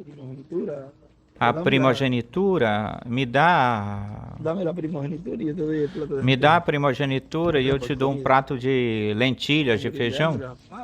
primogenitura. A primogenitura, Dame la primogenitura y yo te doy el plato de me dá a lentejas. primogenitura e eu te dou um prato de lentilhas, de Morir de hambre. feijão.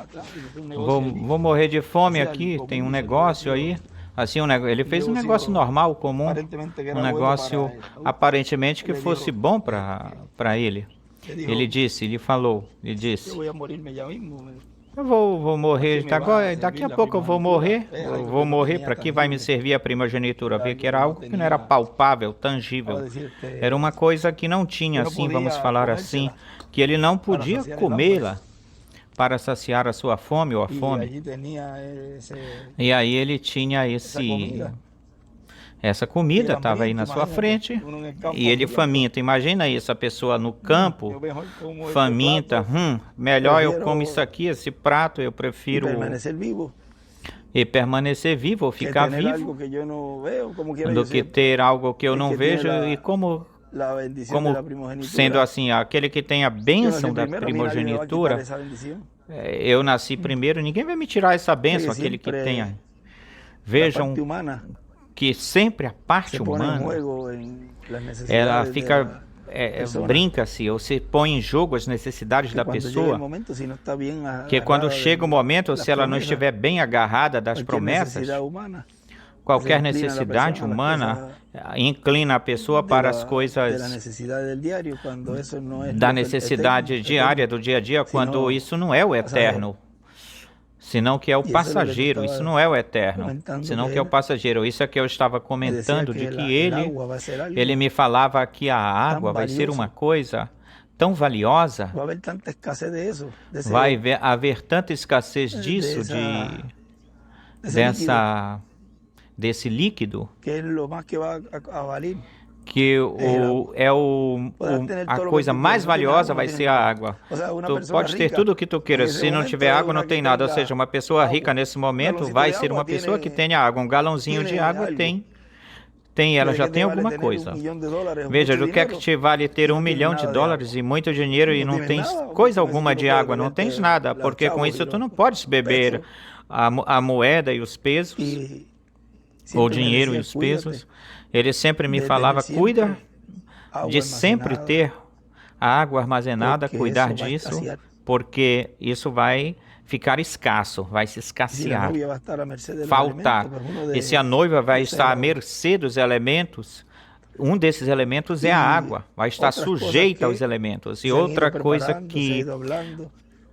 Claro, es un Vou, negocio ahí. vou morrer de fome Ese aqui, tem um común, se le negócio aí. decía, Assim, ele un fez um negócio negocio normal, comum, aparentemente que um era bueno negócio para él. aparentemente que Ele fosse dijo, bom para ele. le Ele dijo, disse, ele falou, ele yo disse, voy a morirme ya mismo. eu vou ¿Para qué morrer, me tá, va a daqui servir a la pouco eu vou primogenitura? morrer, Es eu algo vou que no morrer, tenía para que vai me tangible, servir a primogenitura? era Ver algo que era que no algo que não era tenía, palpável, vamos tangível. a Era decirte, uma coisa que não que tinha, no assim, vamos podía falar assim, comérsela que ele não para podia saciar el hambre. comê-la para saciar a sua fome ou a Y fome. allí tenía E aí ele tinha esa comida. essa Y comida el estava aí hambriento, na sua imagínate, frente, uno en el e campo ele hambriento. faminto. Imagina aí essa pessoa no campo, Yo mejor como este faminta, plato, melhor eu como isso prefiero aqui, esse prato, eu y prefiro permanecer vivo permanecer vivo ou que ficar tener vivo, algo que yo no veo, como quiera do yo que ser ter algo que eu el não que tiene vejo e la bendición de la sendo primogenitura. assim, aquele que tem a Yo nací bênção da primero, a mí nadie me va a quitar primogenitura. esa bendición. Eu nasci primeiro, ninguém vai me tirar essa Sé bênção, que aquele que siempre tenha. la Vejam parte humana que sempre a parte se pone en humana, juego en las ela necesidades de fica, la persona. brinca-se ou se põe em jogo as necessidades Que da cuando llegue el pessoa, momento, si no está bien que quando agarrada chega o de momento, las se ela não promesas, estiver bem agarrada das cualquier promessas, necesidad humana, qualquer se inclina la necessidade persona a las humana cosas inclina a pessoa de para as de la coisas necesidad del diario, cuando eso no es da lo necessidade diária do dia a dia, quando sino isso não é o pasajero. eterno, senão que é o E isso é o que eu passageiro, isso estava não é o eterno, comentando, senão que que é o ele passageiro. Isso é que eu estava me decía comentando, de que que el ele agua va a ser algo ele me falava que a tan água vai ser uma valioso, coisa tão valiosa, va a haber tanta escasez de eso, vai haver tanta escassez disso, de ese líquido, desse líquido, que es lo más que va a valer. que Podrás tener a todo lo que coisa tú mais quieras, no tienes valiosa agua, no vai tienes ser a nada. água. O sea, una Tu persona pode ter rica, tudo o que tu en queiras, ese se não momento tiver es água, não una que tem nada. Ou tenga seja, uma pessoa rica agua, nesse un momento galoncito vai de ser uma agua pessoa que tiene, tenha água. Um galãozinho de tiene água algo. ela ¿De já qué te tem vale alguma tener coisa. $1.000.000 o Veja, mucho do que é que dinero te vale ter y 1 no tienes milhão de nada de dólares agua? e muito dinheiro e No não tienes tens nada, porque coisa con eso alguma tú no de puedes água, não tens beberte nada, los porque com chavos isso y tu não los podes beber pesos. a moeda e os pesos, Y ou o siempre me dinheiro e decía, os cuídate pesos. Ele sempre me de falava, tener cuida siempre agua de sempre almacenada, ter a água armazenada, porque cuidar eso va a disso, escasear. porque isso vai ficar escasso, vai se Y si la escassear, novia va a estar a merced de los faltar. elementos, pues uno E se a de noiva vai esos estar à mercê dos elementos, um desses elementos é a y água, vai estar otras cosas sujeita aos que elementos. E se han outra ido coisa preparando, se ha que ido hablando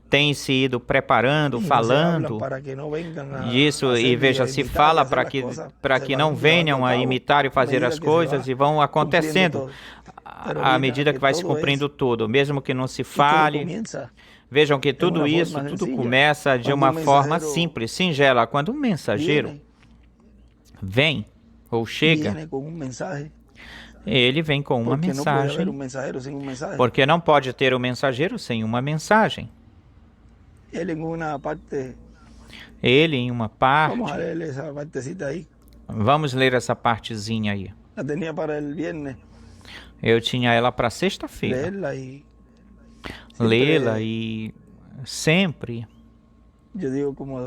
tem se ido preparando, y no se hablan falando, para que no vengan a isso, e hacer y a veja, se imitar y fala hacer las cosas, para se que van não llevando venham a a cabo imitar e a fazer medida as que se coisas va e vão cumpliendo acontecendo todo. Pero à mira medida que que vai se todo cumprindo eso tudo, mesmo que não se y que fale. comienza Vejam que en tudo una isso, forma tudo sencilla. começa de Cuando uma un forma mensajero simples, singela. Quando um mensageiro viene, vem ou chega, viene con un mensaje, ele vem com uma porque no puede haber mensagem, un mensajero sin un mensaje. porque não pode ter o mensageiro sem uma mensagem. Él en una parte, Ele, em uma vamos a parte, leer esa partecita ahí, vamos ler essa partezinha aí. la tenía para el viernes, Eu tinha ela para sexta-feira, leerla y lê-la siempre, e sempre yo digo como,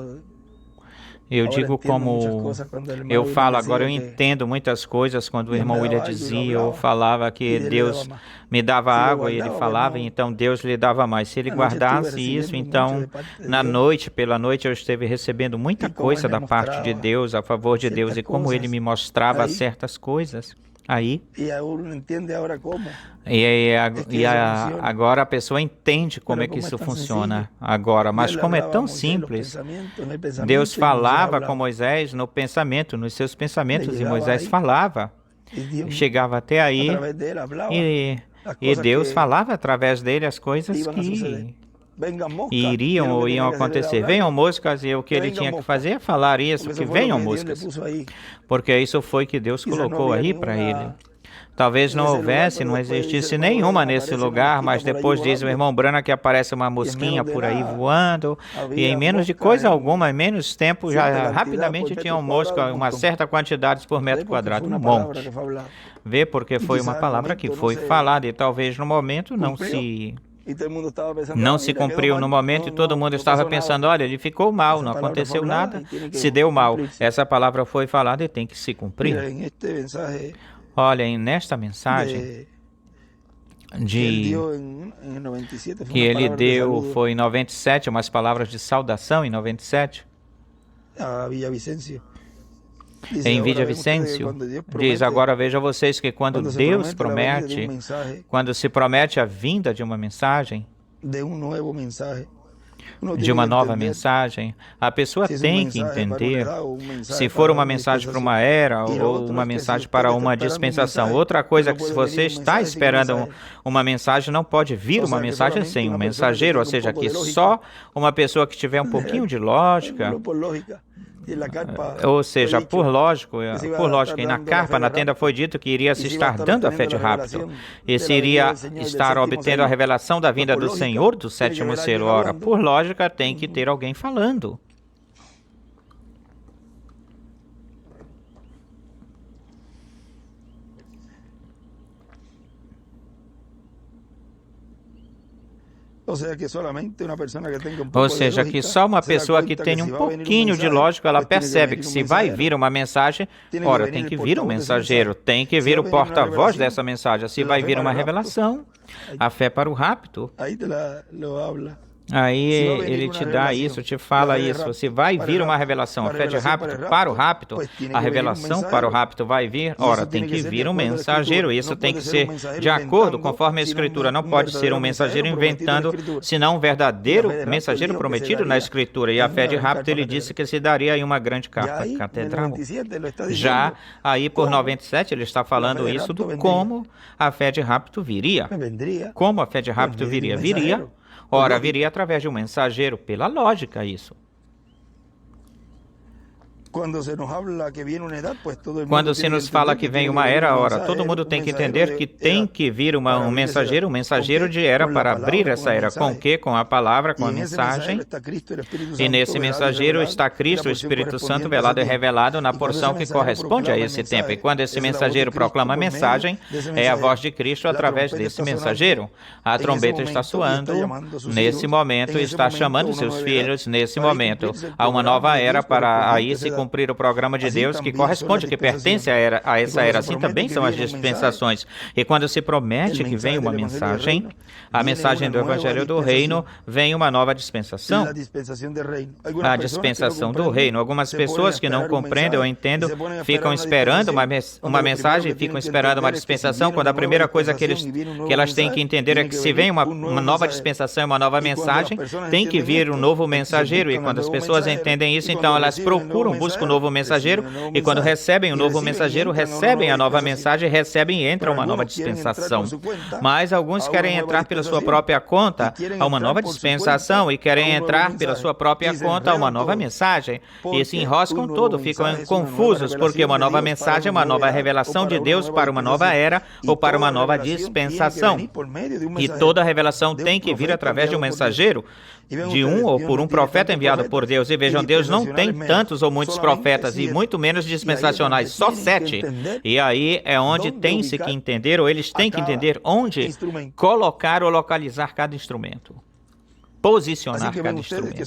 eu ahora digo entiendo muchas como cosas cuando el hermano eu William falo agora, eu decía que entendo muitas coisas quando o Dios me irmão William daba algo y no dizia ou hablaba falava y que Dios le daba Deus más. me dava Si lo água e ele guardaba, pues falava, e no, então Deus lhe dava mais. Se ele anoche estuve guardasse isso, recibiendo mucho então de parte de na Dios noite, pela noite, eu esteve recebendo muita y cómo él coisa me da parte de mostraba Deus, a favor de Deus, ciertas e como ele me cosas mostrava ahí certas coisas aí. y uno entiende ahora cómo E, es que eso funciona. agora a pessoa entende como Pero é que como es isso tan funciona sencillo, agora. Dios Mas le como é hablaba a tão Moisés en los simples, pensamientos, en el Deus pensamiento y Moisés falava com hablaba. Moisés no pensamento, nos seus Le pensamentos, e llegaba Moisés ahí falava. y Dios Chegava até a aí través de él hablaba e, las e cosas Deus que falava através dele as coisas iban a suceder. que Vengan moscas, y iriam lo ou que iam tenía que hacer era acontecer. hablar, Venham moscas, e o que que ele vengan tinha que moscas, fazer é falar isso, porque que eso fue lo venham que Dios le moscas. puso ahí. Porque isso foi que Deus Quizás no colocou había aí para ele. ninguna Talvez en não ese lugar, houvesse, pero não después dice existisse el hermano nenhuma Branham, nesse aparece una lugar, mas mosquita por allí depois diz o volando irmão Branham que aparece uma y en mosquinha menos de por aí nada voando, e em había menos de moscas coisa en alguma, em menos tempo, cierta já cantidad por rapidamente metro tinham cuadrado, mosca, un uma montón. certa quantidade por Ve metro porque quadrado, fue um una palabra monte. que fue hablada. Vê porque Y foi quizás uma al palavra que momento no foi se falada e talvez no momento não cumplió, se Não se cumpriu no momento e todo mundo estava pensando, olha, ele ficou mal, não aconteceu nada, se deu mal. Essa palavra foi falada e tem que se cumprir. Olha, nesta mensagem que ele deu, foi em 97, umas palavras de saudação em 97, em Villavicencio, diz, agora veja vocês que quando Deus promete, quando se promete a vinda de uma mensagem, de uma nova mensagem, a pessoa tem que entender se for uma mensagem para uma era ou uma mensagem para uma dispensação. Outra coisa é que se você está esperando uma mensagem, não pode vir uma mensagem sem um mensageiro, ou seja, que só uma pessoa que tiver um pouquinho de lógica, ou seja, por lógica, e na carpa, na tenda, foi dito que iria se estar dando a fé de rapto, e se iria estar obtendo a revelação da vinda do Senhor do sétimo selo. Ora, por lógica, tem que ter alguém falando. Ou seja, que só uma pessoa que tem um pouquinho de lógica, ela percebe que se vai vir uma mensagem, ora, tem que vir um mensageiro, tem que vir o porta-voz dessa mensagem. Se vai vir uma revelação, a fé para o rapto. Aí ele te dá isso, te fala isso. Se vai vir uma revelação, a fé de rapto para o rapto, a revelação para o rapto vai vir, ora, tem que vir um mensageiro. Isso tem que ser de acordo, conforme a Escritura. Não pode ser um mensageiro inventando, senão um verdadeiro mensageiro prometido na Escritura. E a fé de rapto, ele disse que se daria aí uma grande catedral. Já aí por 97, ele está falando isso do como a fé de rapto viria. Como a fé de rapto viria? Viria. Ora, viria através de um mensageiro, pela lógica isso. Quando se nos fala que vem uma era, ora, todo mundo tem que entender que tem que vir um mensageiro de era para abrir essa era. Com o quê? Com a palavra, com a mensagem. E nesse mensageiro está Cristo, o Espírito Santo, velado e revelado na porção que corresponde a esse tempo. E quando esse mensageiro proclama a mensagem, é a voz de Cristo através desse mensageiro. A trombeta está soando, nesse momento está chamando seus filhos, nesse momento. Há uma nova era para aí se cumprir o programa de Deus que corresponde, que pertence a essa era. Assim também são as dispensações. E quando se promete que vem uma mensagem, a mensagem do Evangelho do Reino, vem uma nova dispensação. A dispensação do Reino. Algumas pessoas que não compreendem ou entendem, ficam esperando uma mensagem, ficam esperando uma dispensação, quando a primeira coisa que elas têm que entender é que se vem uma nova dispensação, uma nova mensagem, tem que vir um novo mensageiro. E quando as pessoas entendem isso, então elas procuram, buscam um novo mensageiro, e quando recebem um novo mensageiro, recebem a nova mensagem, recebem e entra uma nova dispensação. Mas alguns querem entrar pela sua própria conta a uma nova dispensação e querem entrar pela sua própria conta a uma nova mensagem e se enroscam todo, ficam confusos, porque uma nova mensagem é uma nova revelação de Deus para uma nova era ou para uma nova dispensação. E toda revelação tem que vir através de um mensageiro, de um ou por um profeta enviado por Deus. E vejam, Deus não tem tantos ou muitos profetas e muito menos dispensacionais, só 7. E aí é onde tem-se que entender, ou eles têm que entender onde colocar ou localizar cada instrumento. Posicionar cada instrumento.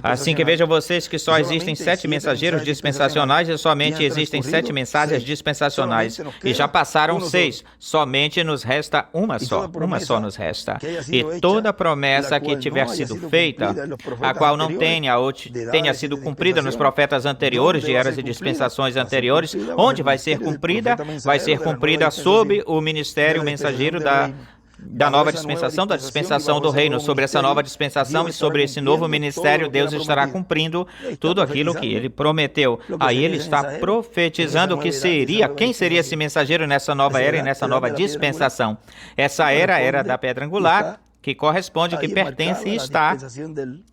Assim que vejam vocês que só existem 7 mensageiros dispensacionais e somente existem 7 mensagens dispensacionais. E já passaram 6. Somente nos resta uma só. Uma só nos resta. E toda promessa que tiver sido feita, a qual não tenha sido cumprida nos profetas anteriores, de eras e dispensações anteriores, onde vai ser cumprida? Vai ser cumprida sob o ministério mensageiro da nova dispensação, da dispensação do reino. Sobre essa nova dispensação e sobre esse novo ministério, Deus estará cumprindo tudo aquilo que Ele prometeu. Aí Ele está profetizando o que seria, quem seria esse mensageiro nessa nova era e nessa nova dispensação. Essa era da pedra angular, que corresponde, que pertence e está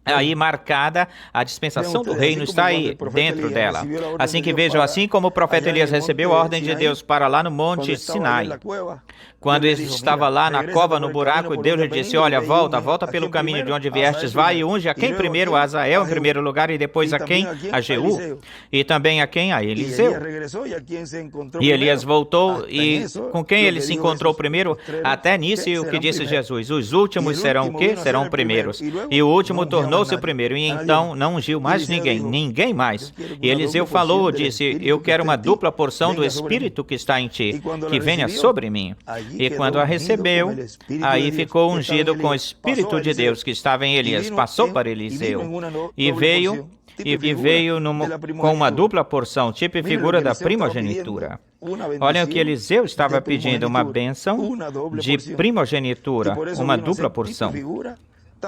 aí marcada, a dispensação do reino está aí dentro dela. Assim que vejam, assim como o profeta Elias recebeu a ordem de Deus para lá no Monte Sinai, Quando ele estava lá na cova, no buraco, Deus lhe disse, olha, volta pelo caminho de onde viestes, vai e unge a quem primeiro? A Azael em primeiro lugar, e depois a quem? A Jeú. E também a quem? A Eliseu. E Elias voltou, e com quem ele se encontrou primeiro? Até nisso, o que disse Jesus? Os últimos serão o quê? Serão primeiros. E o último tornou-se o primeiro. E então não ungiu mais ninguém mais. E Eliseu falou, disse, eu quero uma dupla porção do Espírito que está em ti, que venha sobre mim. E quando a recebeu, aí ficou ungido com o Espírito de Deus que estava em Elias. Passou para Eliseu. E veio com uma dupla porção, tipo e figura da primogenitura. Olha o que Eliseu estava pedindo, uma bênção de primogenitura, uma dupla porção.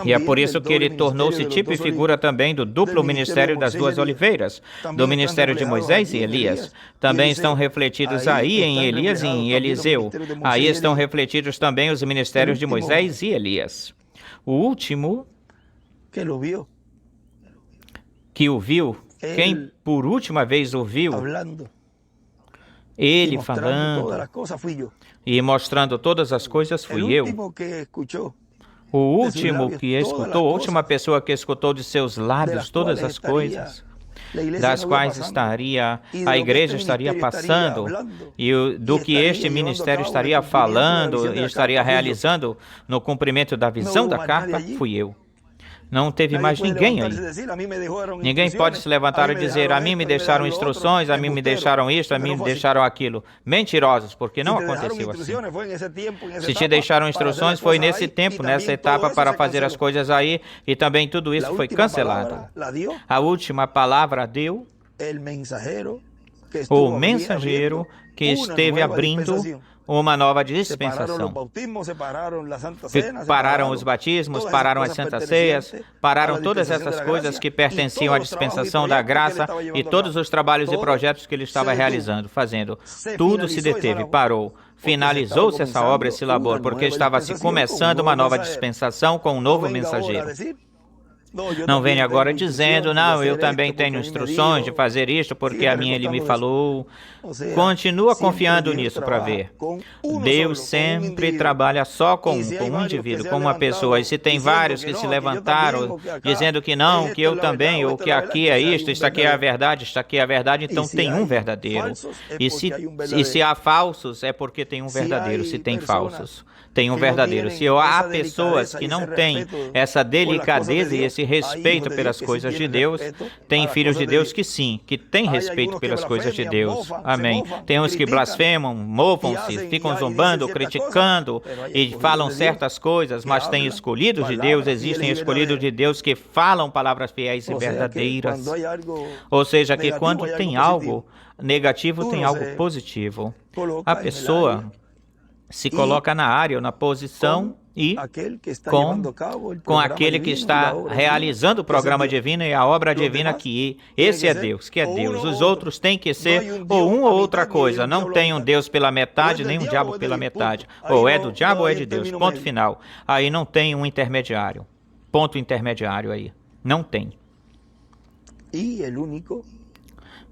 E é por isso que ele tornou-se tipo e figura também do duplo ministério das duas oliveiras, do ministério de Moisés e Elias. Também estão refletidos aí em Elias e em Eliseu. Aí estão refletidos também os ministérios de Moisés e Elias. O último que o viu, quem por última vez o viu, ele falando e mostrando todas as coisas, fui eu. O último que escutou, a última pessoa que escutou de seus lábios todas as coisas, das quais a igreja estaria passando, e do que este ministério estaria falando e estaria realizando no cumprimento da visão da carta, fui eu. Não teve mais ninguém aí. Ninguém pode se levantar e dizer, a mim me deixaram instruções, a mim me deixaram isto, a mim me deixaram aquilo. Mentirosos, porque não aconteceu assim. Se te deixaram instruções, foi nesse tempo, nessa etapa, para fazer as coisas aí, e também tudo isso foi cancelado. A última palavra deu o mensageiro que esteve abrindo uma nova dispensação. Pararam os batismos, pararam as santas ceias, pararam todas essas coisas que pertenciam à dispensação da graça e todos os trabalhos e projetos que ele estava realizando, fazendo. Tudo se deteve, parou. Finalizou-se essa obra, esse labor, porque estava se começando uma nova dispensação com um novo mensageiro. Não venha agora dizendo, não, eu também tenho instruções de fazer isto, porque a minha ele me falou. Continua confiando nisso para ver. Deus sempre trabalha só com um indivíduo, com uma pessoa. E se tem vários que se levantaram dizendo que não, que eu também, ou que aqui é isto aqui é a verdade, isto aqui é a verdade, então tem um verdadeiro. E se há falsos, é porque tem um verdadeiro. Se tem falsos, tem um verdadeiro. Se há pessoas que não têm essa delicadeza e esse respeito pelas coisas de Deus, tem filhos de Deus que sim, que têm respeito pelas coisas de Deus. Amém. Tem uns que blasfemam, movam-se, ficam zombando, criticando e falam certas coisas, mas tem escolhidos de Deus, existem escolhidos de Deus que falam palavras fiéis e verdadeiras. Ou seja, que quando tem algo negativo, tem algo positivo. A pessoa se coloca na área ou na posição e com aquele que está realizando o programa divino e a obra divina, que esse é Deus, que é Deus. Os outros têm que ser ou uma ou outra coisa. Não tem um Deus pela metade, nem um diabo pela metade. Ou é do diabo ou é de Deus. Ponto final. Aí não tem um intermediário. Ponto intermediário aí. Não tem.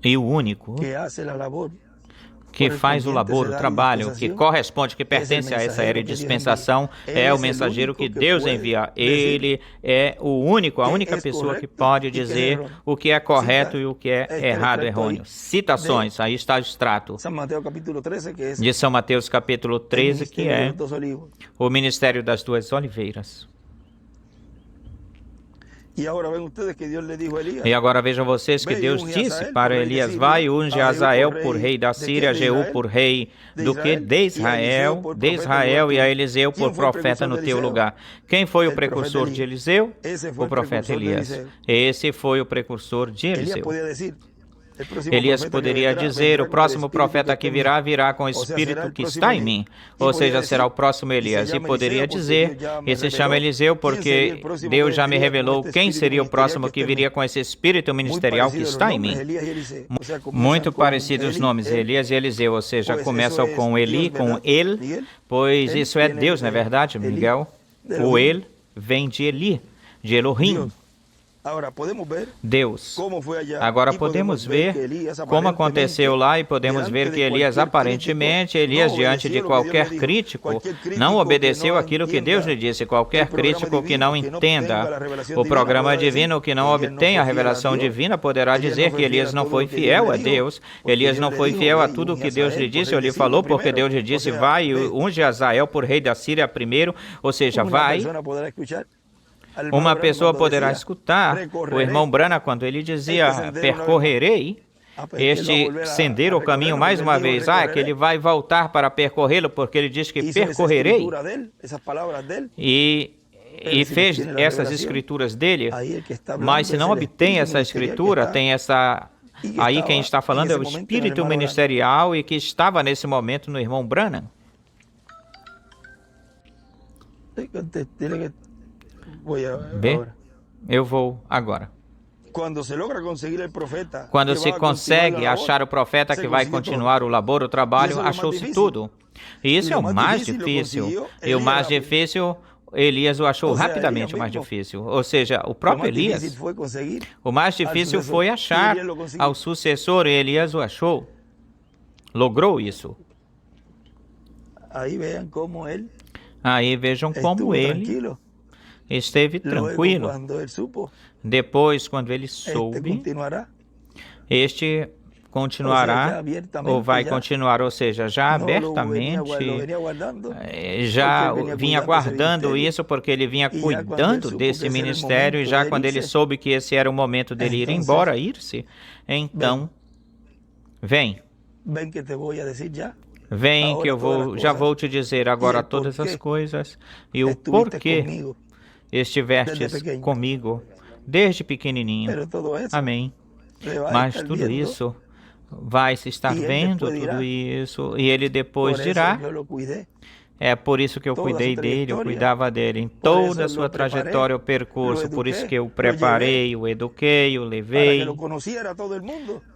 E o único que faz o labor, o trabalho, que corresponde, que pertence a essa era de dispensação, é o mensageiro que Deus envia. Ele é o único, a única pessoa que pode dizer o que é correto e o que é errado, errôneo. Citações, aí está o extrato de São Mateus capítulo 13, que é o ministério das duas oliveiras. E agora vejam vocês que Deus disse para Elias, vai, unge Azael por rei da Síria, Jeú por rei do que? De Israel, e a Eliseu por profeta no teu lugar. Quem foi o precursor de Eliseu? O profeta Elias. Esse foi o precursor de Eliseu. Elias poderia dizer, o próximo profeta que virá com o Espírito que está em mim, ou seja, será o próximo Elias. E poderia dizer, e se chama Eliseu porque Deus já me revelou quem seria o próximo que viria com esse Espírito ministerial que está em mim. Muito parecidos os nomes, Elias e Eliseu, ou seja, começam com Eli, com El, pois isso é Deus, não é verdade, Miguel? O El vem de Eli, de Elohim. Deus. Agora podemos ver como aconteceu lá e podemos ver que Elias, aparentemente, Elias, diante de qualquer crítico, não obedeceu aquilo que Deus lhe disse. Qualquer crítico que não entenda o programa divino, que não obtenha a revelação divina, poderá dizer que Elias não foi fiel a Deus. Elias não foi fiel a tudo o que Deus lhe disse ou lhe falou, porque Deus lhe disse, vai e unge Azael por rei da Síria primeiro, ou seja, vai. Uma pessoa poderá escutar o irmão Branham quando ele dizia, percorrerei este sendero, o caminho, mais uma vez. É que ele vai voltar para percorrê-lo, porque ele diz que percorrerei. E fez essas escrituras dele, mas se não obtém essa escritura, tem essa... Aí quem está falando é o espírito ministerial e que estava nesse momento no irmão Branham. Bem, eu vou agora. Quando se consegue achar o profeta que vai continuar o labor, o trabalho, achou-se tudo. E isso é o mais difícil. E o mais difícil, Elias o achou rapidamente o mais difícil. Ou seja, o próprio Elias. O mais difícil foi achar ao sucessor, e Elias o achou. Logrou isso. Aí vejam como ele esteve tranquilo. Depois, quando ele soube, este continuará ou vai continuar, ou seja, já abertamente, já vinha guardando isso porque ele vinha cuidando desse ministério e já quando ele soube que esse era o momento dele ir embora, ir-se, então, vem que eu já vou te dizer agora todas as coisas e o porquê estivestes comigo desde pequenininho. Amém. Mas tudo isso vai se estar vendo, tudo isso, e ele depois dirá, é por isso que eu cuidei dele, eu cuidava dele, em toda a sua trajetória, o percurso, por isso que eu preparei, o eduquei, o levei,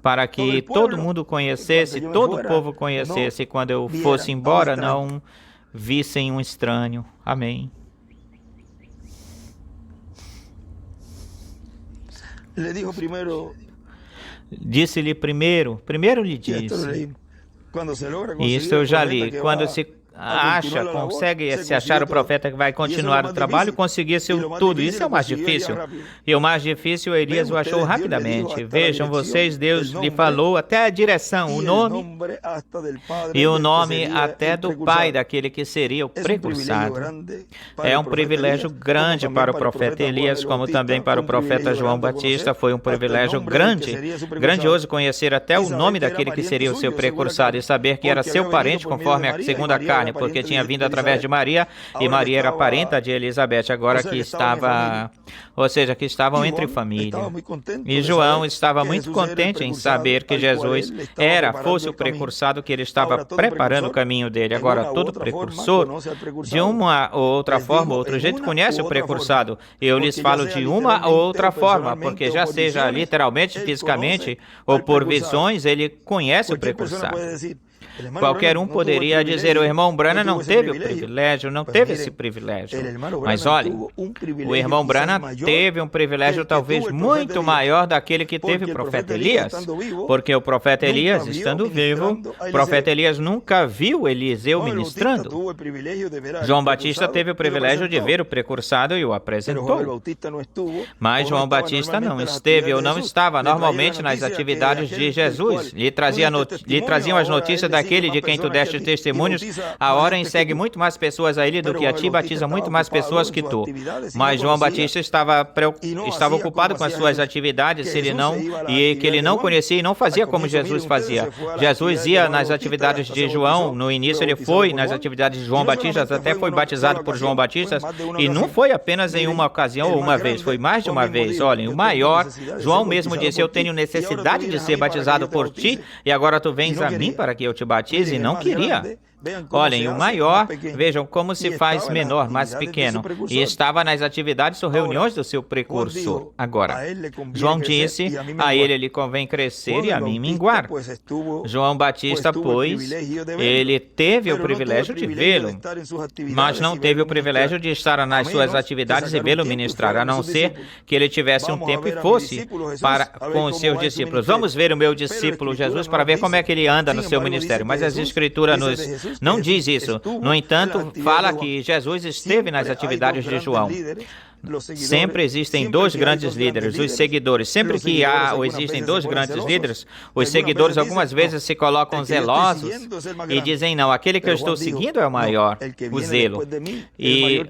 para que todo mundo conhecesse, todo o povo conhecesse, e quando eu fosse embora, não vissem um estranho. Amém. Disse-lhe primeiro lhe disse. Isso eu já li. Quando se consegue se achar o profeta que vai continuar o trabalho, conseguisse tudo. Isso é o mais difícil. E o mais difícil, Elias o achou rapidamente. Vejam vocês, Deus lhe falou até a direção, o nome, e o nome até do pai daquele que seria o precursado. É um privilégio grande para o profeta Elias, como também para o profeta João Batista. Foi um privilégio grandioso conhecer até o nome daquele que seria o seu precursado e saber que era seu parente conforme a segunda carne, porque tinha vindo através de Maria, e Maria era parenta de Elizabeth, agora que estava, ou seja, que estavam entre família. E João estava muito contente em saber que Jesus fosse o precursado, que ele estava preparando o caminho dele. Agora, todo precursor, de uma ou outra forma, outro jeito, conhece o precursado. Eu lhes falo de uma ou outra forma, porque já seja literalmente, fisicamente, ou por visões, ele conhece o precursado. Qualquer um poderia dizer, o irmão Branham não teve o privilégio, não teve esse privilégio. Mas olha, o irmão Branham teve um privilégio talvez muito maior daquele que teve o profeta Elias, porque o profeta Elias, estando vivo, o profeta Elias nunca viu Eliseu ministrando. João Batista teve o privilégio de ver o precursado e o apresentou. Mas João Batista não esteve ou não estava normalmente nas atividades de Jesus. Lhe traziam as notícias daquele de quem tu deste testemunhos, a hora segue muito mais pessoas a ele do que a ti, batiza muito mais pessoas que tu. Mas João Batista estava ocupado com as suas atividades, que ele não conhecia e não fazia como Jesus fazia. Jesus ia nas atividades de João, no início ele foi nas atividades de João Batista, até foi batizado por João Batista, e não foi apenas em uma ocasião ou uma vez, foi mais de uma vez. Olhem, o maior, João mesmo disse, eu tenho necessidade de ser batizado por ti, e agora tu vens a mim para que eu te batize, e não queria. Olhem, o maior, vejam como se faz menor, mais pequeno, e estava nas atividades ou reuniões do seu precursor. Agora, João disse, a ele lhe convém crescer e a mim minguar. João Batista, pois, ele teve o privilégio de vê-lo, mas não teve o privilégio de estar nas suas atividades e vê-lo ministrar, a não ser que ele tivesse um tempo e fosse com os seus discípulos. Vamos ver o meu discípulo Jesus para ver como é que ele anda no seu ministério. Mas as Escrituras não diz isso. No entanto, fala que Jesus esteve nas atividades de João. Sempre existem dois grandes líderes, os seguidores. Sempre que há ou existem dois grandes líderes, os seguidores algumas vezes se colocam zelosos e dizem, não, aquele que eu estou seguindo é o maior, o zelo. E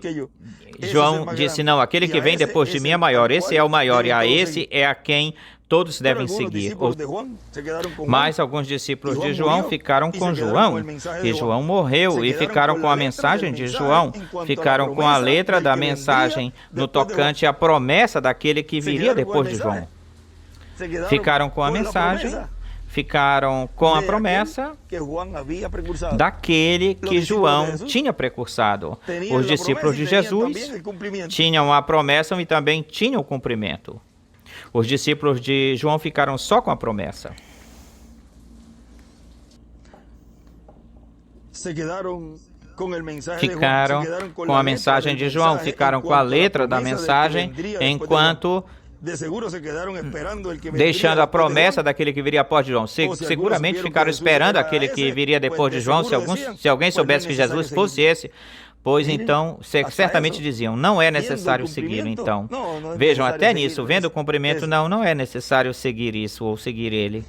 João disse, não, aquele que vem depois de mim é maior, esse é o maior, e a esse é a quem todos devem seguir. Mas alguns discípulos de João ficaram com João, e João morreu, e ficaram com a mensagem de João, ficaram com a letra da mensagem no tocante à promessa daquele que viria depois de João. Ficaram com a mensagem, ficaram com a promessa daquele que João tinha precursado. Os discípulos de Jesus tinham a promessa e também tinham o cumprimento. Os discípulos de João ficaram só com a promessa. Ficaram com a mensagem de João, ficaram com a letra da mensagem, enquanto deixando a promessa daquele que viria após de João. Seguramente ficaram esperando aquele que viria depois de João. Se alguém soubesse que Jesus fosse esse, pois então, certamente diziam, não é necessário seguir. Então, vejam, até nisso, vendo o cumprimento, não é necessário seguir isso ou seguir ele.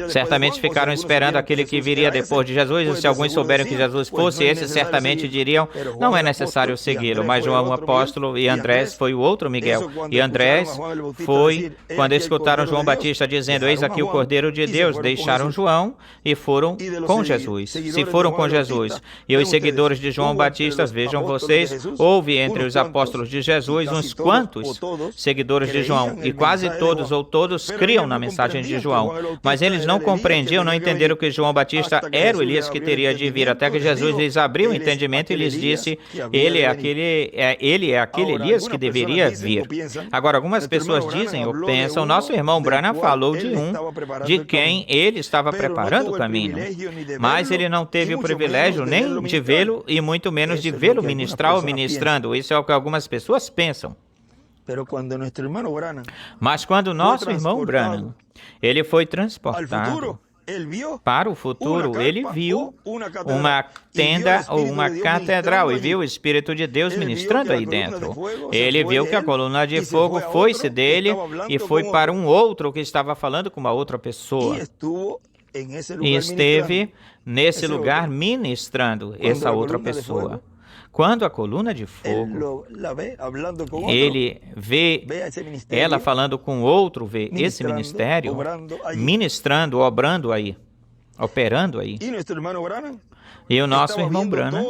Certamente ficaram esperando aquele que viria depois de Jesus, e se alguns souberem que Jesus fosse esse, certamente diriam, não é necessário segui-lo. Mas João, o apóstolo, e Andrés foi o outro Miguel. E Andrés foi quando escutaram João Batista dizendo, eis aqui o Cordeiro de Deus. Deixaram João e foram com Jesus. Se foram com Jesus, e os seguidores de João Batista, vejam vocês, houve entre os apóstolos de Jesus uns quantos seguidores de João, e quase todos ou todos criam na mensagem de João, mas eles não compreendiam, não entenderam que João Batista era o Elias que teria de vir, até que Jesus lhes abriu o entendimento e lhes disse, ele é aquele Elias que deveria vir. Agora, algumas pessoas dizem ou pensam, nosso irmão Branham falou de quem ele estava preparando o caminho, mas ele não teve o privilégio nem de vê-lo e muito menos de vê-lo ministrar ou ministrando. Isso é o que algumas pessoas pensam. Mas quando nosso irmão Branham, ele foi transportado para o futuro, ele viu uma tenda ou uma catedral e viu o Espírito de Deus ministrando aí dentro. Ele viu que a coluna de fogo foi-se dele e foi para um outro que estava falando com uma outra pessoa. E esteve nesse lugar ministrando essa outra pessoa. Quando a coluna de fogo, ele vê ela falando com outro, vê esse ministério ministrando, obrando aí, operando aí. E o nosso irmão Branham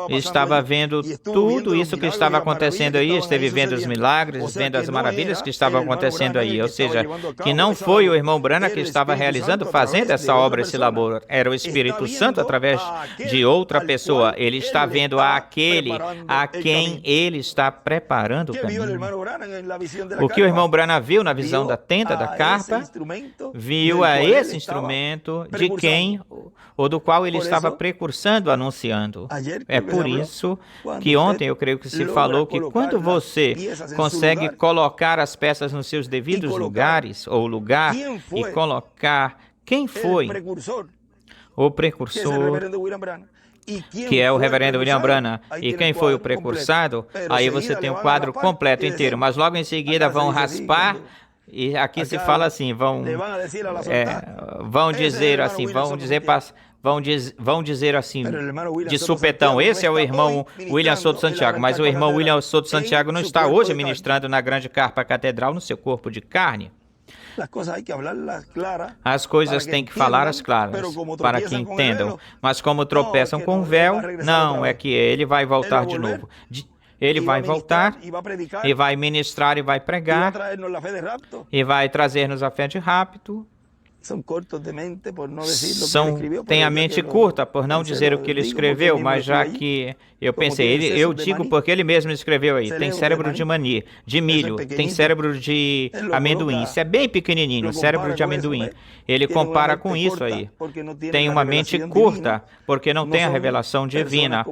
estava vendo tudo isso que estava acontecendo aí, esteve vendo os milagres, vendo as maravilhas que estavam acontecendo aí. Ou seja, que não foi o irmão Branham que estava realizando, fazendo essa obra, esse labor. Era o Espírito Santo através de outra pessoa. Ele está vendo aquele a quem ele está preparando o caminho. O que o irmão Branham viu na visão da tenda, da carpa, viu a esse instrumento de quem ou do qual ele estava precursando, anunciando. É por isso que ontem eu creio que se falou que quando você consegue colocar as peças nos seus devidos lugares, ou lugar, e colocar quem foi o precursor, que é o reverendo William Branham, e quem foi o precursado, aí você tem o quadro completo inteiro, mas logo em seguida vão raspar. E aqui se fala assim, vão dizer assim, de supetão, esse é o irmão William Souto Santiago, mas o irmão William Souto Santiago não está hoje ministrando na grande carpa catedral no seu corpo de carne. As coisas têm que falar as claras, para que entendam, mas como tropeçam com o véu, não, é que ele vai voltar de novo. Ele vai voltar e vai ministrar e vai pregar e vai trazer-nos a fé de rapto Tem a mente curta, por não dizer o que ele escreveu, mas já que eu pensei, eu digo porque ele mesmo escreveu aí, tem cérebro de milho, tem cérebro de amendoim, isso é bem pequenininho, cérebro de amendoim. Ele compara com isso aí. Tem uma mente curta, porque não tem a revelação divina.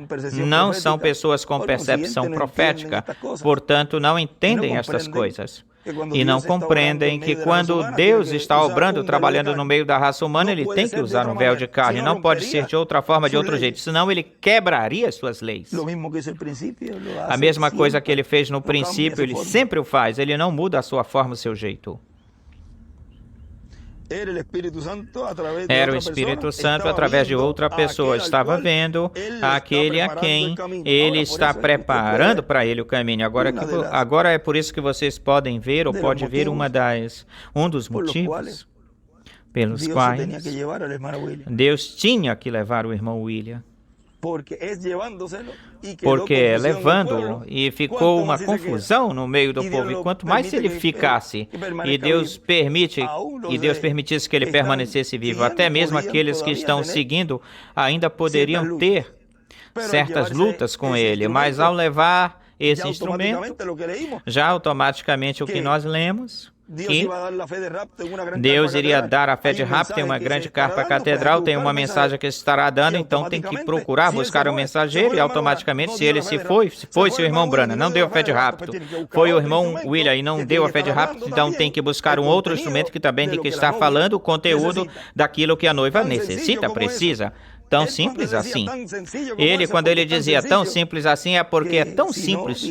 Não são pessoas com percepção profética, portanto não entendem estas coisas. E não compreendem que quando Deus está obrando, trabalhando no meio da raça humana, ele tem que usar um véu de carne. Não pode ser de outra forma, de outro jeito, senão ele quebraria suas leis. A mesma coisa que ele fez no princípio, ele sempre o faz. Ele não muda a sua forma, o seu jeito. Era o Espírito Santo através de outra pessoa. Estava vendo aquele a quem ele está preparando para ele o caminho. Agora é por isso que vocês podem ver, ou pode ver um dos motivos pelos quais Deus tinha que levar o irmão William. Porque é levando e ficou uma confusão no meio do povo. E quanto mais ele ficasse e Deus permitisse que ele permanecesse vivo, até mesmo aqueles que estão seguindo ainda poderiam ter certas lutas com ele. Mas ao levar esse instrumento, já automaticamente o que nós lemos, que Deus iria dar a fé de Rabi, tem uma grande carta catedral, tem uma mensagem que estará dando, então tem que procurar buscar um mensageiro, e automaticamente, se foi o irmão Branham, não deu a fé de rapto, foi o irmão William e não deu a fé de rapto, então tem que buscar um outro instrumento que também tem que estar falando o conteúdo daquilo que a noiva necessita, precisa. Tão simples assim. Quando ele dizia tão simples assim, é porque é tão simples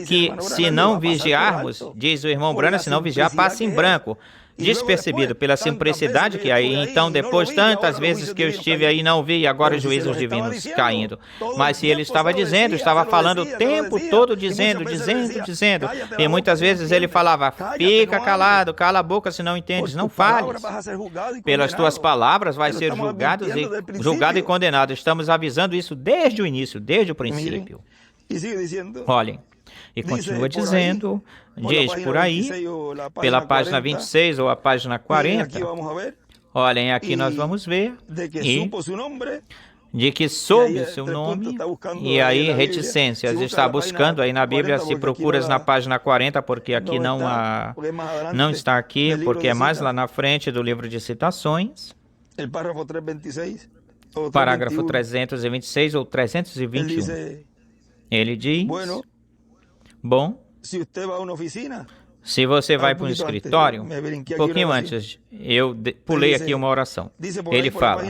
que se não vigiarmos, diz o irmão Branham, se não vigiar, passa em branco. Despercebido pela simplicidade que aí, então depois tantas vezes que eu estive aí não vi, e agora os juízos divinos caindo. Mas se ele estava dizendo, estava falando o tempo todo dizendo, e muitas vezes ele falava, fica calado, cala a boca se não entendes, não fales. Pelas tuas palavras vai ser julgado e condenado. Estamos avisando isso desde o início, desde o princípio. Olhem. E continua dizendo, diz por aí, pela página 26 ou a página 40, olhem, aqui nós vamos ver, de que soube o seu nome, e aí reticências, está buscando aí na Bíblia, se procuras na página 40, porque aqui não está aqui, porque é mais lá na frente do livro de citações, parágrafo 326 ou 321, ele diz... Bom, se você vai para um escritório, um pouquinho antes, eu pulei aqui uma oração. Ele fala,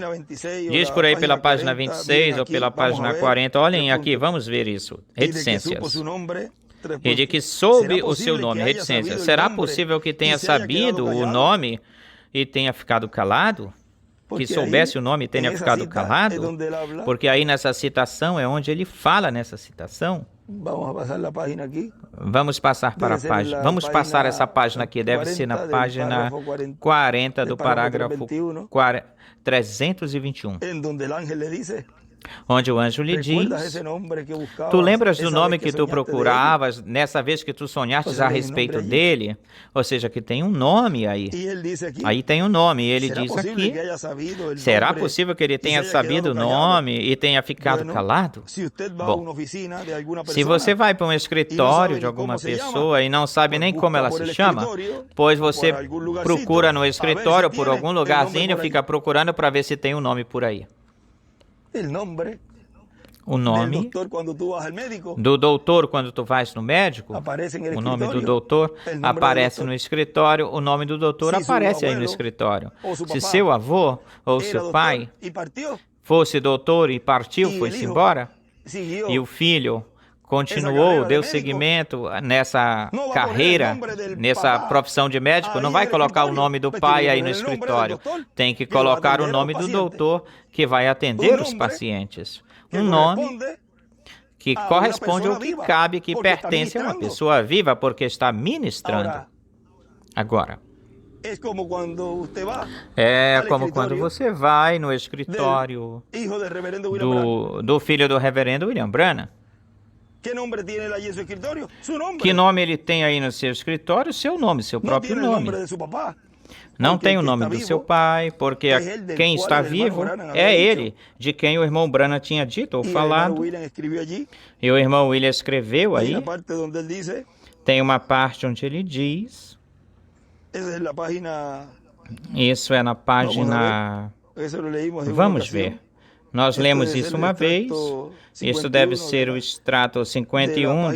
diz por aí pela página 26 ou pela página 40, olhem aqui, vamos ver isso, reticências. E de que soube o seu nome, reticências. Será possível que tenha sabido o nome e tenha ficado calado? Que soubesse o nome e tenha ficado calado? Porque aí nessa citação é onde ele fala nessa citação. Vamos passar para a página. Vamos passar essa página aqui. Deve ser na página 40 do parágrafo 321. Onde o anjo lhe diz, tu lembras do nome que tu procuravas nessa vez que tu sonhastes a respeito dele? Ou seja, que tem um nome aí. Aí tem um nome, e ele diz aqui, será possível que ele tenha sabido o nome e tenha ficado calado? Bom, se você vai para um escritório de alguma pessoa e não sabe nem como ela se chama, pois você procura no escritório por algum lugarzinho, fica procurando para ver se tem um nome por aí. O nome do doutor quando tu vais no médico, o nome do doutor aparece no escritório, o nome do doutor aparece aí no escritório. Se seu avô ou seu pai fosse doutor e partiu, foi-se embora, e o filho continuou, deu seguimento nessa carreira, nessa profissão de médico, não vai colocar o nome do pai aí no escritório. Tem que colocar o nome do doutor que vai atender os pacientes. Um nome que corresponde ao que cabe, que pertence a uma pessoa viva, porque está ministrando. Agora, é como quando você vai no escritório do filho do reverendo William Branham. Que nome ele tem aí no seu escritório? Seu nome, seu próprio nome. Não tem o nome do seu pai, porque quem está vivo é ele, de quem o irmão Branham tinha dito ou falado. E o irmão William escreveu aí. Tem uma parte onde ele diz. Isso é na página... Vamos ver. Nós lemos isso uma vez. Isso deve ser o extrato 51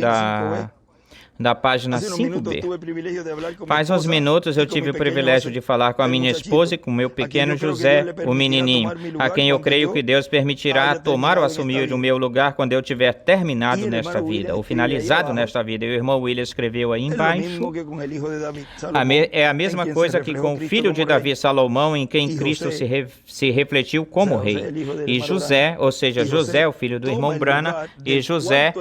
da página 5b. Faz uns minutos eu tive o privilégio de falar com a minha esposa e com o meu pequeno José, o menininho, a quem eu creio que Deus permitirá tomar ou assumir o meu lugar quando eu tiver terminado nesta vida, ou finalizado nesta vida. E o irmão William escreveu aí embaixo. É a mesma coisa que com o filho de Davi, Salomão, em quem Cristo se refletiu como rei. E José, ou seja, José, o filho do irmão Branham, e José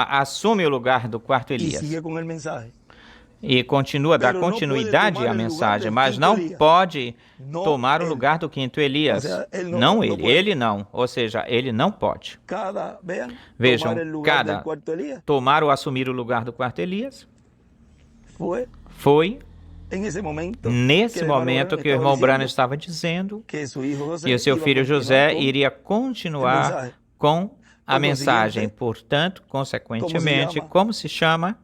assume o lugar do quarto Elias. E continua a dar continuidade à mensagem, mas não pode tomar o lugar do quinto Elias. Não ele, ele não. Ou seja, ele não pode. Vejam, tomar ou assumir o lugar do quarto Elias foi nesse momento que o irmão Branham estava dizendo que o seu filho José iria continuar com a mensagem. Portanto, consequentemente, como se chama?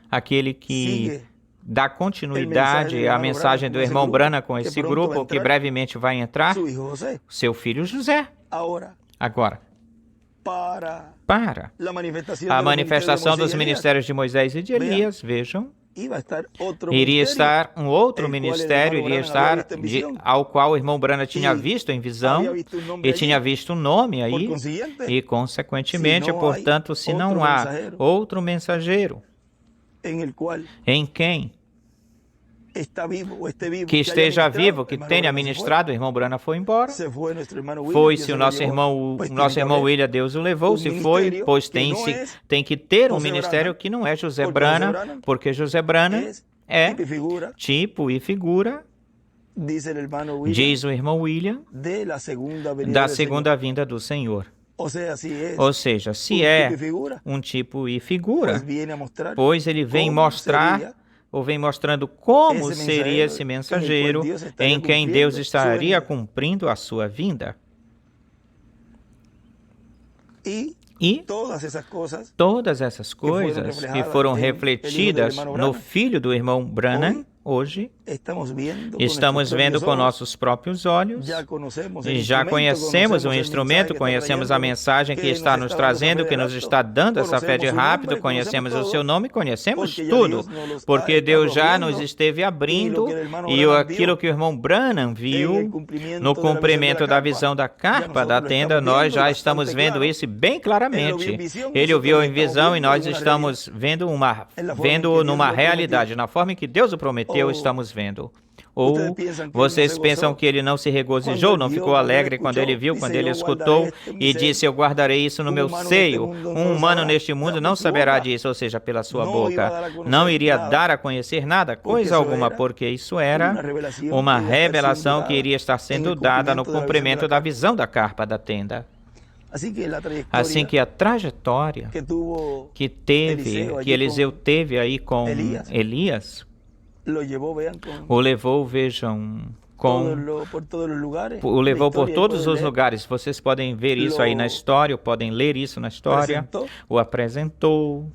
Aquele que dá continuidade à mensagem do irmão Branham com esse grupo que brevemente vai entrar, seu filho José. Agora, para a manifestação dos ministérios de Moisés e de Elias, vejam, iria estar um outro ministério, ao qual o irmão Branham tinha visto em visão, e tinha visto um nome aí, e consequentemente, portanto, se não há outro mensageiro em quem que esteja vivo, que tenha ministrado, o irmão Branham foi embora. Foi-se o nosso irmão William, Deus o levou. Se foi, pois tem que ter um ministério que não é José Branham, porque José Branham é tipo e figura, diz o irmão William, da segunda vinda do Senhor. Ou seja, se é um tipo e figura, pois ele vem mostrar, ou vem mostrando como seria esse mensageiro em quem Deus estaria cumprindo a sua vinda. E todas essas coisas que foram refletidas no filho do irmão Branham, hoje, estamos vendo com nossos próprios olhos, e já conhecemos o instrumento, conhecemos a mensagem que está nos trazendo, que nos está dando essa fé de rápido, conhecemos o seu nome, conhecemos tudo, porque Deus já nos esteve abrindo, e aquilo que o irmão Branham viu no cumprimento da visão da carpa da tenda, nós já estamos vendo isso bem claramente. Ele o viu em visão e nós estamos vendo numa realidade, na forma em que Deus o prometeu, estamos vendo. Ou vocês pensam que ele não se regozijou, não ficou alegre quando ele viu, quando ele escutou e disse, eu guardarei isso no meu seio. Um humano neste mundo não saberá disso, ou seja, pela sua boca. Não iria dar a conhecer nada, coisa alguma, porque isso era uma revelação que iria estar sendo dada no cumprimento da visão da carpa da tenda. Assim que a trajetória que Eliseu teve aí com Elias, o levou, vejam, o levou por todos os lugares. Vocês podem ver isso aí na história, podem ler isso na história. O apresentou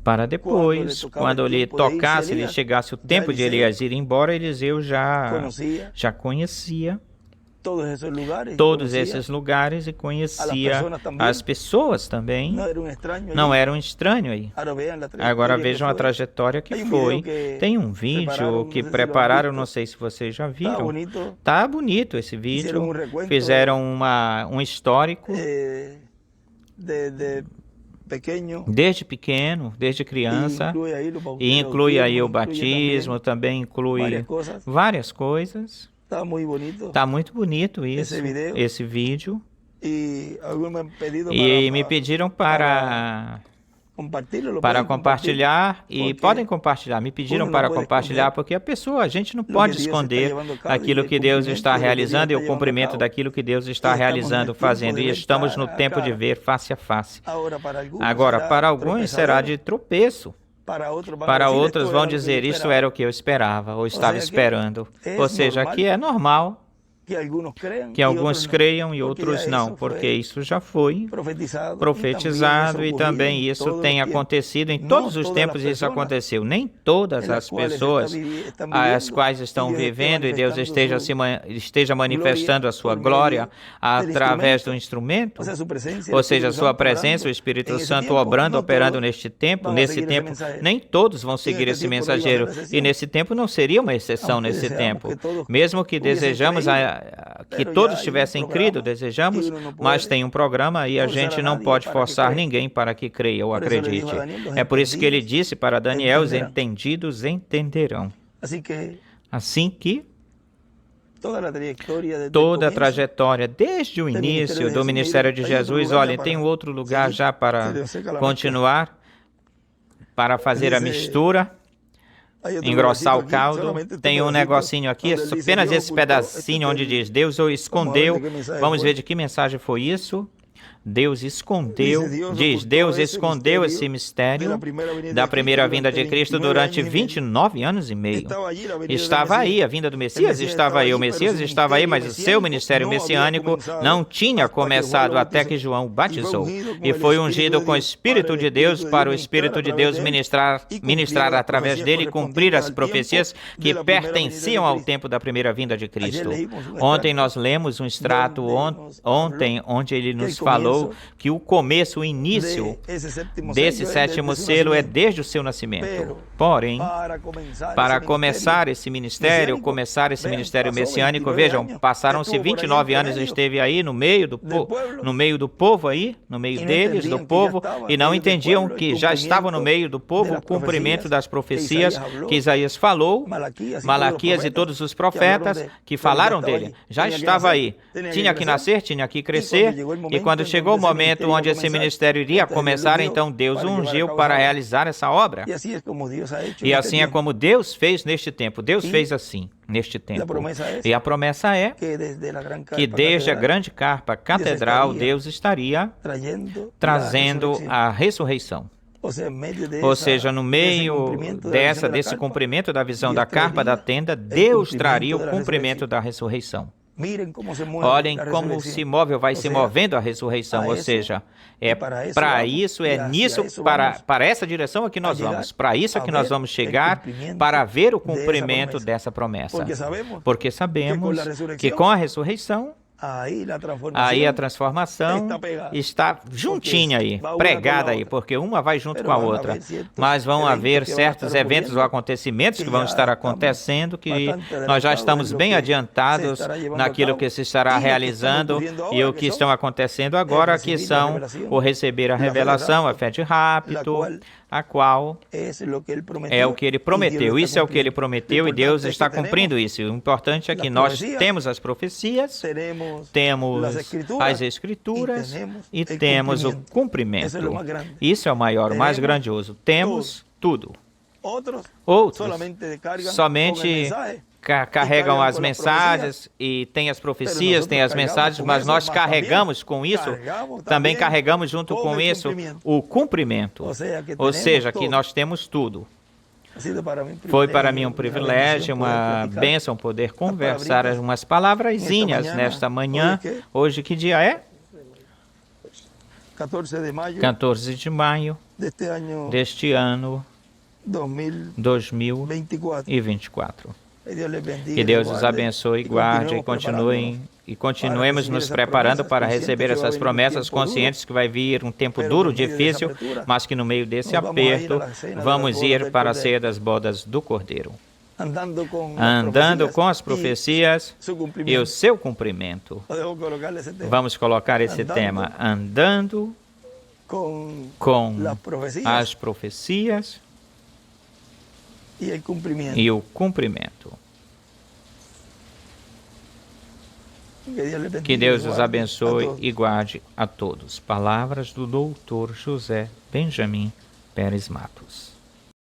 para depois, quando lhe tocasse, lhe chegasse o tempo de Elias ir embora, Eliseu já conhecia todos esses lugares e conhecia as pessoas também. Não era um estranho aí. Agora vejam a trajetória que foi. Tem um vídeo que prepararam, não sei se vocês já viram. Tá bonito esse vídeo. Fizeram um histórico desde pequeno, desde criança, e inclui aí o batismo, também inclui várias coisas. Tá muito bonito isso, esse vídeo. E me pediram para compartilhar, e podem compartilhar. Me pediram para compartilhar, porque a gente não pode esconder aquilo que Deus está realizando e o cumprimento daquilo que Deus está realizando, fazendo. E estamos no tempo de ver face a face. Agora, para alguns será de tropeço. Para outros vão dizer, isto era o que eu esperava, ou estava esperando. Ou seja, aqui é normal que alguns creiam e outros não, porque isso já foi profetizado e também isso tem acontecido em todos os tempos. Isso aconteceu. Nem todas as pessoas as quais estão vivendo e Deus esteja manifestando a sua glória através do instrumento, ou seja, a sua presença, o Espírito Santo operando nesse tempo, nem todos vão seguir esse mensageiro, e nesse tempo não seria uma exceção nesse tempo. Mesmo que desejamos que todos tivessem crido, desejamos, mas tem um programa e a gente não pode forçar ninguém para que creia ou acredite. É por isso que ele disse para Daniel, os entendidos entenderão. Assim que toda a trajetória, desde o início do ministério de Jesus, olha, tem um outro lugar já para continuar, para fazer a mistura, engrossar o caldo. Tem um negocinho aqui, apenas esse pedacinho onde diz Deus o escondeu. Vamos ver de que mensagem foi isso. Deus escondeu, Deus escondeu esse mistério da primeira vinda de Cristo durante 29 anos e meio. Estava aí a vinda do Messias, estava aí o Messias, estava aí, mas o seu ministério messiânico não tinha começado até que João o batizou. E foi ungido com o Espírito de Deus para o Espírito de Deus ministrar através dele e cumprir as profecias que pertenciam ao tempo da primeira vinda de Cristo. Ontem nós lemos um extrato, onde ele nos falou que o começo, o início desse sétimo selo é desde o seu nascimento. Porém, para começar esse ministério messiânico, vejam, passaram-se 29 anos, ele esteve aí no meio do povo aí, no meio deles, do povo, e não entendiam que já estava no meio do povo o cumprimento das profecias que Isaías falou, Malaquias e todos os profetas que falaram dele. Já estava aí. Tinha que nascer, tinha que crescer, e quando chegou o momento onde esse ministério iria começar, então Deus o ungiu para realizar essa obra. E assim é como Deus fez neste tempo. Deus fez assim, neste tempo. E a promessa é que desde a grande carpa catedral, Deus estaria trazendo a ressurreição. Ou seja, no meio desse cumprimento da visão da carpa da tenda, Deus traria o cumprimento da ressurreição. Olhem como se move, vai se movendo a ressurreição, ou seja, para essa direção é que nós vamos, para isso é que nós vamos chegar, para ver o cumprimento dessa promessa. Porque sabemos que com a ressurreição, aí a transformação está juntinha aí, pregada aí, porque uma vai junto com a outra. Mas vão haver certos eventos ou acontecimentos que vão estar acontecendo, que nós já estamos bem adiantados naquilo que se estará realizando, e o que estão acontecendo agora, que são o receber a revelação, a fé de rapto, a qual é o que ele prometeu. Isso é o que ele prometeu e Deus está cumprindo isso. O importante é que nós temos as profecias, temos as Escrituras e temos o cumprimento. Isso é o maior, o mais grandioso. Temos tudo. Outros somente carregam as mensagens e tem as profecias, tem as mensagens, mas nós carregamos com isso, também carregamos junto com isso o cumprimento. Ou seja, que nós temos tudo. Foi para mim um privilégio, uma bênção poder conversar umas palavrazinhas nesta manhã. Hoje que dia é? 14 de maio deste ano 2024. Que Deus os abençoe, guarde e continuemos nos preparando para receber essas promessas, conscientes que vai vir um tempo duro, difícil, mas que no meio desse aperto vamos ir para a ceia das bodas do Cordeiro. Andando com as profecias e o seu cumprimento. Vamos colocar esse tema, andando com as profecias e o cumprimento. Que Deus os abençoe e guarde a todos. Palavras do Dr. José Benjamin Pérez Matos.